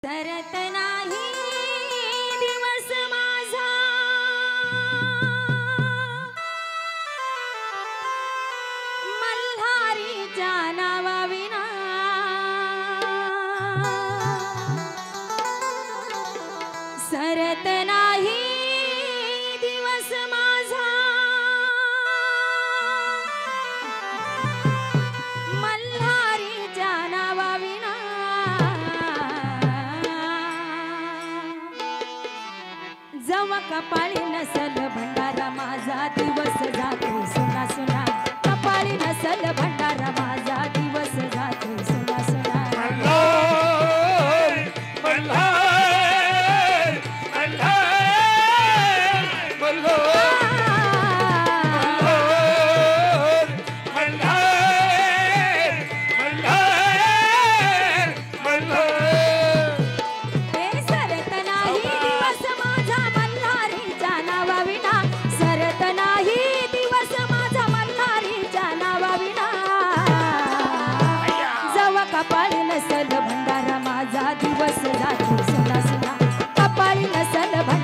सरत नाही दिवस माझा मल्हारीच्या नावाविना सरत नाही दिवस माझा मल्हारीच्या नावाविना जवा कपाळी नसल भंडारा माझा दिवस जातो सुना सुना कपाळी नसल भंडारा माझा दिवस जातो सुना सुना कपाळी नसल भंडारा माझा दिवस जातो सुना सुना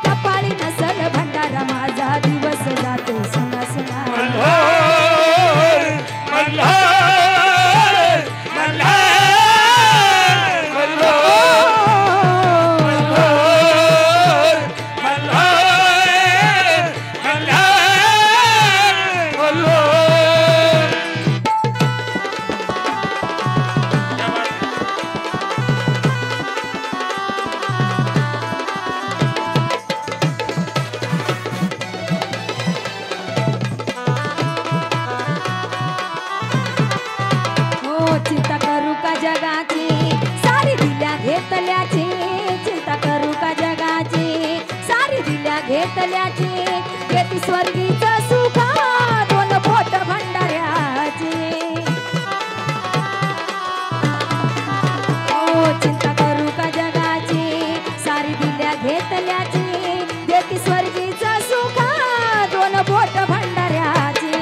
कपाळी नसल भंडारा माझा दिवस जातो सुना सुना चिंता करू का जगाची सारी दिल्या घेतल्याची चिंता करू का जगाची सारी दिल्या घेतल्याची येती स्वर्गीच सुख दोन पोट भंडाऱ्याची चिंता करू का जगाची सारी दिल्या घेतल्याची येती स्वर्गीच सुख दोन पोट भंडाऱ्याची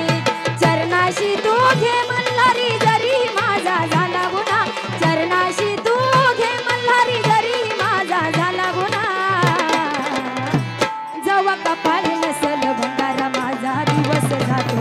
चरणाशी तू घे मल्हारी जरी माझा झाला गुन्हा चरणाशी तू घे मल्हारी जरी माझा झाला गुन्हा जवा कपाळी नसल भंडारा माझा दिवस जातो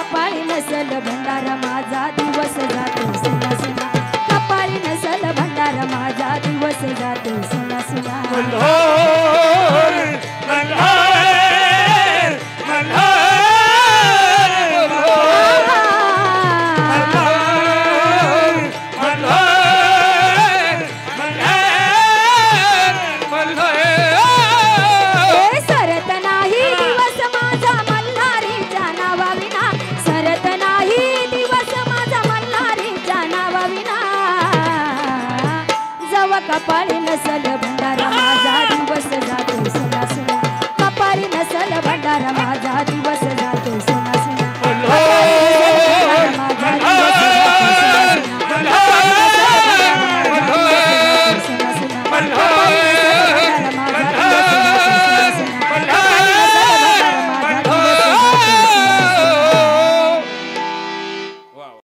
कपाळी नसल भंडारा माझा दिवस जातो सुना सुना कपाळी नसल भंडारा माझा दिवस जातो सुना सुना मल्हारी मल्हारी